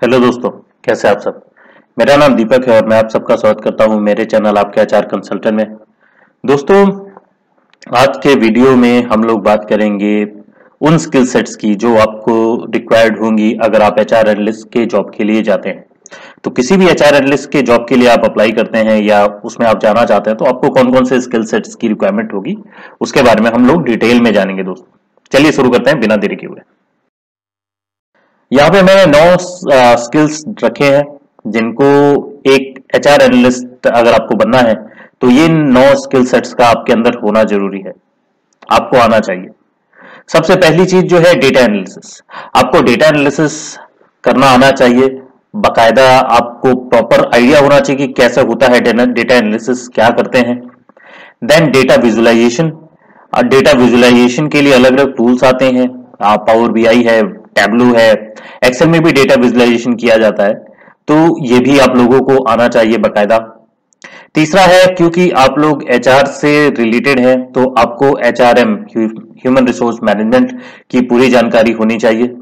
Hello दोस्तों, कैसे आप सब। मेरा नाम दीपक है और मैं आप सबका स्वागत करता हूं मेरे चैनल आपके एचआर कंसल्टेंट में। दोस्तों, आज के वीडियो में हम लोग बात करेंगे उन स्किल सेट्स की जो आपको रिक्वायर्ड होंगी अगर आप एचआर एनालिस्ट के जॉब के लिए जाते हैं। तो किसी भी एचआर एनालिस्ट के जॉब के लिए आप अप्लाई करते हैं या उसमें आप जाना चाहते हैं तो आपको कौन कौन से स्किल सेट्स की रिक्वायरमेंट होगी उसके बारे में हम लोग डिटेल में जानेंगे। दोस्तों चलिए शुरू करते हैं बिना देरी के हुए। यहाँ पे मैंने 9 स्किल्स रखे हैं जिनको एक एचआर एनालिस्ट अगर आपको बनना है तो ये 9 स्किल सेट्स का आपके अंदर होना जरूरी है, आपको आना चाहिए। सबसे पहली चीज जो है डेटा एनालिसिस। आपको डेटा एनालिसिस करना आना चाहिए, बकायदा आपको प्रॉपर आइडिया होना चाहिए कि कैसे होता है डेटा एनालिसिस, क्या करते हैं। Then data visualisation. Data visualisation के लिए अलग अलग टूल्स आते हैं, पावर बीआई है, टैबलू है, एक्सेल में भी डेटा विजुअलाइजेशन किया जाता है, तो ये भी आप लोगों को आना चाहिए बकायदा। तीसरा है, क्योंकि आप लोग एचआर से रिलेटेड हैं तो आपको एचआरएम ह्यूमन रिसोर्स मैनेजमेंट की पूरी जानकारी होनी चाहिए।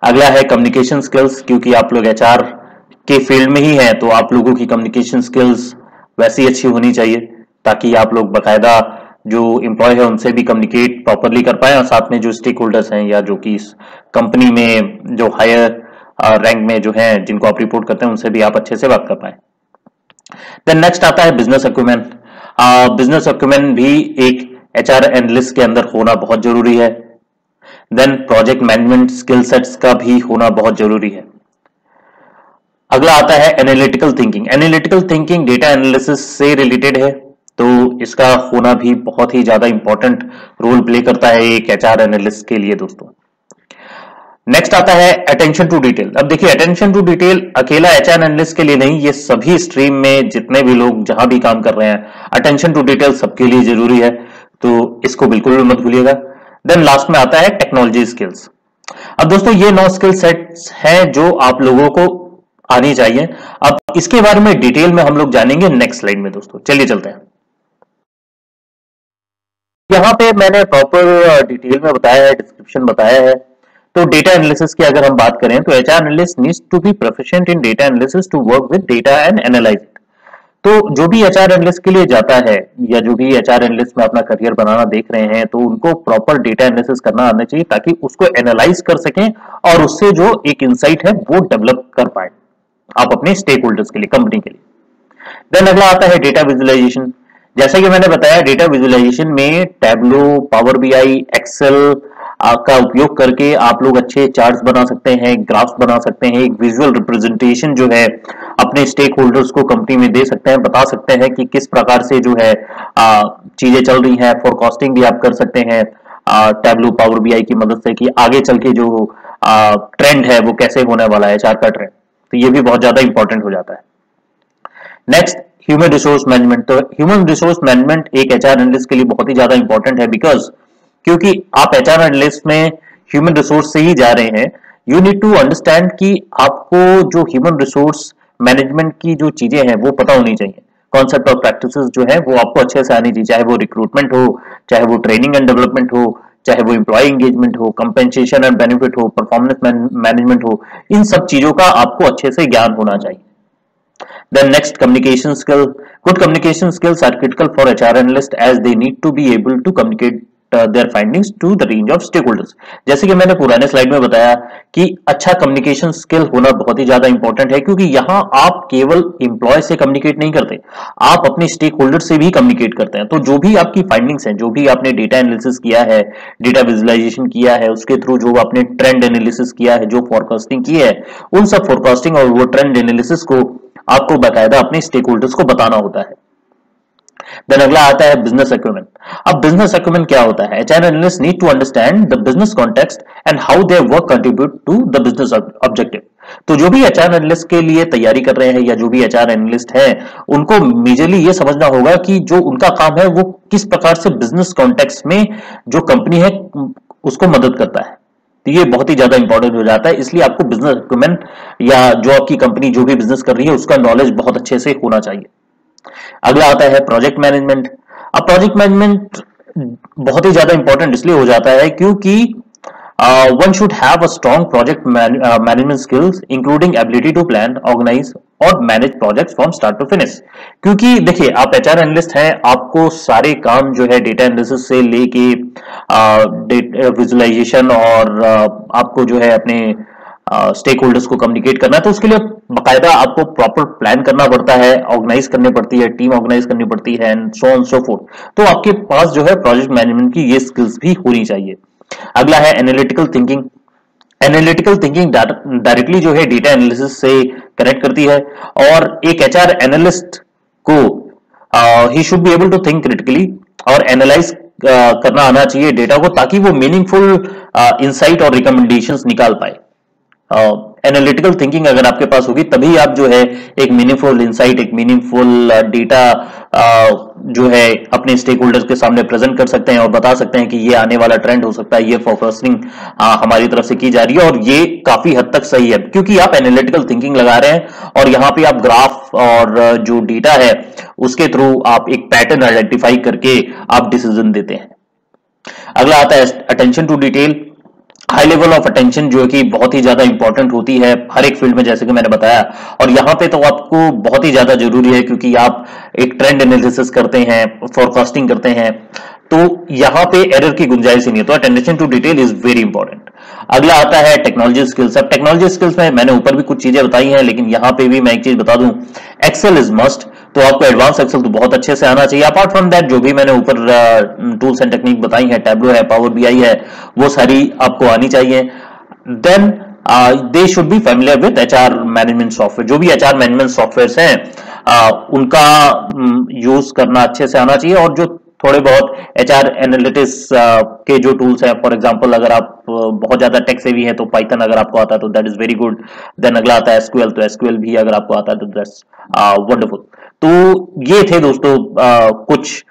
अगला है कम्युनिकेशन स्किल्स, क्योंकि आप लोग एचआर के फील्ड में ही हैं तो आप लोगों की कम्युनिकेशन स्किल्स वैसी अच्छी होनी चाहिए ताकि आप लोग बकायदा जो एम्प्लॉय है उनसे भी कम्युनिकेट प्रॉपरली कर पाए और साथ में जो स्टेक होल्डर्स हैं या जो कि इस कंपनी में जो हायर रैंक में जो हैं जिनको आप रिपोर्ट करते हैं उनसे भी आप अच्छे से बात कर पाए। देन नेक्स्ट आता है बिजनेस अक्यूमेन। बिजनेस अक्यूमेन भी एक एचआर एनालिस्ट के अंदर होना बहुत जरूरी है। Then project management skill sets का भी होना बहुत जरूरी है। अगला आता है analytical thinking. Analytical thinking data analysis से रिलेटेड है तो इसका होना भी बहुत ही ज्यादा इंपॉर्टेंट रोल प्ले करता है एक एचआर एनालिस्ट के लिए। दोस्तों नेक्स्ट आता है अटेंशन टू डिटेल। अब देखिए, अटेंशन टू डिटेल अकेला एचआर एनालिस्ट के लिए नहीं, ये सभी स्ट्रीम में जितने भी लोग जहां भी काम कर रहे हैं अटेंशन टू डिटेल सबके लिए जरूरी है, तो इसको बिल्कुल भी मत भूलिएगा। देन लास्ट में आता है टेक्नोलॉजी स्किल्स। अब दोस्तों ये 9 स्किल सेट्स हैं जो आप लोगों को आनी चाहिए। अब इसके बारे में डिटेल में हम लोग जानेंगे नेक्स्ट स्लाइड में। दोस्तों चलिए चलते हैं। यहाँ पे मैंने प्रॉपर डिटेल में बताया है, डिस्क्रिप्शन बताया है। तो डेटा एनालिसिस की अगर हम बात करें तो HR analyst needs to be proficient in data analysis to work with data and analyse it. तो जो भी एचआर एनालिस्ट के लिए जाता है या जो भी एचआर एनालिस्ट में अपना करियर बनाना देख रहे हैं तो उनको प्रॉपर डेटा एनालिसिस करना आना चाहिए ताकि उसको एनालाइज कर सकें और उससे जो एक इंसाइट है वो डेवलप कर पाए आप अपने स्टेक होल्डर्स के लिए, कंपनी के लिए। देन अगला आता है डेटा विजुअलाइजेशन। जैसा कि मैंने बताया, डेटा विजुअलाइजेशन में टैबलो, पावर बीआई, एक्सेल का उपयोग करके आप लोग अच्छे चार्ट्स बना सकते हैं, ग्राफ्स बना सकते हैं, एक विजुअल रिप्रेजेंटेशन जो है अपने स्टेक होल्डर्स को कंपनी में दे सकते हैं, बता सकते हैं कि किस प्रकार से जो है चीजें चल रही हैं। फोरकास्टिंग भी आप कर सकते हैं टैबलो, पावर बीआई की मदद से कि आगे चल के जो ट्रेंड है वो कैसे होने वाला है, एचआर का ट्रेंड। तो ये भी बहुत ज्यादा इंपॉर्टेंट हो जाता है। Next, human resource management. तो ह्यूमन रिसोर्स मैनेजमेंट एक एचआर एनालिस्ट के लिए बहुत ही ज्यादा इंपॉर्टेंट है बिकॉज क्योंकि आप एचआर एनालिस्ट में ह्यूमन रिसोर्स से ही जा रहे हैं। यू नीड टू अंडरस्टैंड कि आपको जो ह्यूमन रिसोर्स मैनेजमेंट की जो चीजें हैं वो पता होनी चाहिए। कॉन्सेप्ट और प्रैक्टिसेस जो है वो आपको अच्छे से आनी चाहिए, चाहे वो रिक्रूटमेंट हो, चाहे वो ट्रेनिंग एंड डेवलपमेंट हो, चाहे वो एम्प्लॉय एंगेजमेंट हो, कंपेंसेशन एंड बेनिफिट हो, परफॉर्मेंस मैनेजमेंट हो, इन सब चीजों का आपको अच्छे से ज्ञान होना चाहिए। Then next, communication skill. Good communication skills are critical for HR analyst as they need to be able to communicate their findings to the range of stakeholders. जैसे कि मैंने पुराने स्लाइड में बताया कि अच्छा कम्युनिकेशन स्किल होना बहुत ही ज्यादा इंपॉर्टेंट है क्योंकि यहाँ आप केवल एम्प्लॉय से कम्युनिकेट नहीं करते, आप अपने स्टेक होल्डर से भी कम्युनिकेट करते हैं। तो जो भी आपकी फाइंडिंग्स हैं, जो भी आपने डेटा एनालिसिस किया है, डेटा विजुअलाइजेशन किया है, उसके थ्रू जो आपने ट्रेंड एनालिसिस किया है, जो फोरकास्टिंग की है, उन सब फोरकास्टिंग और वो ट्रेंड एनालिसिस को आपको बकायदा अपने स्टेक होल्डर्स को बताना होता है। देन अगला आता है बिजनेस अक्यूमेन। अब बिजनेस अक्यूमेन क्या होता है? HR analyst need to understand the business context and how their work contribute to the business objective. तो जो भी एचआर एनालिस्ट के लिए तैयारी कर रहे हैं या जो भी एचआर एनालिस्ट हैं उनको मेजरली ये समझना होगा कि जो उनका काम है वो किस प्रकार से बिजनेस कॉन्टेक्स्ट में जो कंपनी है उसको मदद करता है। तो ये बहुत ही ज्यादा इंपॉर्टेंट हो जाता है, इसलिए आपको बिजनेस अक्यूमेन या जो आपकी कंपनी जो भी बिजनेस कर रही है उसका नॉलेज बहुत अच्छे से होना चाहिए। अगला आता है प्रोजेक्ट मैनेजमेंट। अब प्रोजेक्ट मैनेजमेंट बहुत ही ज्यादा इंपॉर्टेंट इसलिए हो जाता है क्योंकि one should have a strong project management skills including ability to plan, organize और manage projects from start to finish. क्योंकि देखिए आप एचआर एनालिस्ट हैं, आपको सारे काम जो है डेटा एनालिसिस से लेके विजुअलाइजेशन और आपको जो है अपने स्टेक होल्डर्स को कम्युनिकेट करना है, तो उसके लिए बाकायदा आपको प्रॉपर प्लान करना पड़ता है, ऑर्गेनाइज करनी पड़ती है, टीम ऑर्गेनाइज करनी पड़ती है and so on so fourth. तो आपके पास जो है प्रोजेक्ट मैनेजमेंट की ये स्किल्स भी होनी चाहिए। अगला है analytical thinking. Analytical thinking directly जो है डेटा एनालिसिस से कनेक्ट करती है और एक एचआर एनालिस्ट को ही should be able to think critically और एनालाइज करना आना चाहिए डेटा को, ताकि वो मीनिंगफुल इंसाइट और रिकमेंडेशंस निकाल पाए। एनालिटिकल थिंकिंग अगर आपके पास होगी तभी आप जो है एक मीनिंगफुल इंसाइट, एक मीनिंगफुल डेटा जो है अपने स्टेक होल्डर्स के सामने प्रेजेंट कर सकते हैं और बता सकते हैं कि ये आने वाला ट्रेंड हो सकता है, ये फोकसिंग हमारी तरफ से की जा रही है और ये काफी हद तक सही है, क्योंकि आप एनालिटिकल थिंकिंग लगा रहे हैं और यहां पे आप ग्राफ और जो डेटा है उसके थ्रू आप एक पैटर्न आइडेंटिफाई करके आप डिसीजन देते हैं। अगला आता है attention to detail. High level of attention जो कि बहुत ही ज्यादा इंपॉर्टेंट होती है हर एक फील्ड में, जैसे कि मैंने बताया, और यहां पे तो आपको बहुत ही ज्यादा जरूरी है क्योंकि आप एक ट्रेंड एनालिसिस करते हैं, फोरकास्टिंग करते हैं, तो यहां पे एरर की गुंजाइश ही नहीं है। तो attention to detail is very important. अगला आता है टेक्नोलॉजी स्किल्स। अब टेक्नोलॉजी स्किल्स में मैंने ऊपर भी कुछ चीजें बताई हैं, लेकिन यहां पे भी मैं एक चीज बता दूं, एक्सेल इज मस्ट। तो आपको एडवांस एक्सेल तो बहुत अच्छे से आना चाहिए। अपार्ट फ्रॉम दैट जो भी मैंने ऊपर टूल्स एंड टेक्निक बताई है, टैब्लो है, पावर बीआई है, वो सारी आपको आनी चाहिए। Then they should be familiar with HR management software. जो भी एचआर मैनेजमेंट सॉफ्टवेयर हैं उनका यूज करना अच्छे से आना चाहिए, और जो थोड़े बहुत एचआर एनालिटिक्स के जो टूल्स हैं, फॉर एग्जांपल अगर आप बहुत ज्यादा टेक सेवी है तो पाइथन अगर आपको आता है तो that is very good. Then अगला आता है एसक्यूएल, तो एसक्यूएल भी अगर आपको आता है तो दैट्स वंडरफुल। तो ये थे दोस्तों कुछ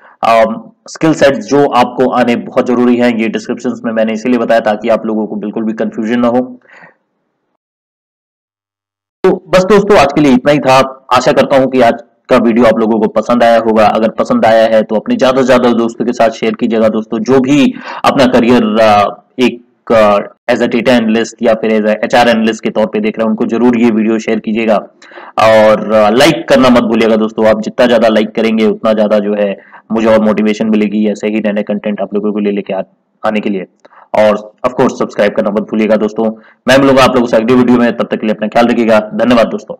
स्किल सेट्स जो आपको आने बहुत जरूरी है। ये डिस्क्रिप्शंस में मैंने इसीलिए बताया ताकि आप लोगों को बिल्कुल भी कंफ्यूजन ना हो। तो बस दोस्तों आज के लिए इतना ही था। आशा करता हूं कि आज का वीडियो आप लोगों को पसंद आया होगा। अगर पसंद आया है तो अपने ज्यादा से ज्यादा दोस्तों के साथ शेयर कीजिएगा। दोस्तों जो भी अपना करियर एक एज अ डेटा एनालिस्ट या फिर एज अ एचआर एनालिस्ट के तौर पे देख रहे हैं, उनको जरूर ये वीडियो शेयर कीजिएगा और लाइक करना मत भूलिएगा। दोस्तों आप जितना ज्यादा लाइक करेंगे उतना ज्यादा जो है मुझे और मोटिवेशन मिलेगी ऐसे ही नए नए कंटेंट आप लोगों को लेके आने के लिए। और ऑफ कोर्स सब्सक्राइब करना मत भूलिएगा। दोस्तों मैं मिलूंगा आप लोगों से अगली वीडियो में, तब तक के लिए अपना ख्याल रखिएगा। धन्यवाद दोस्तों।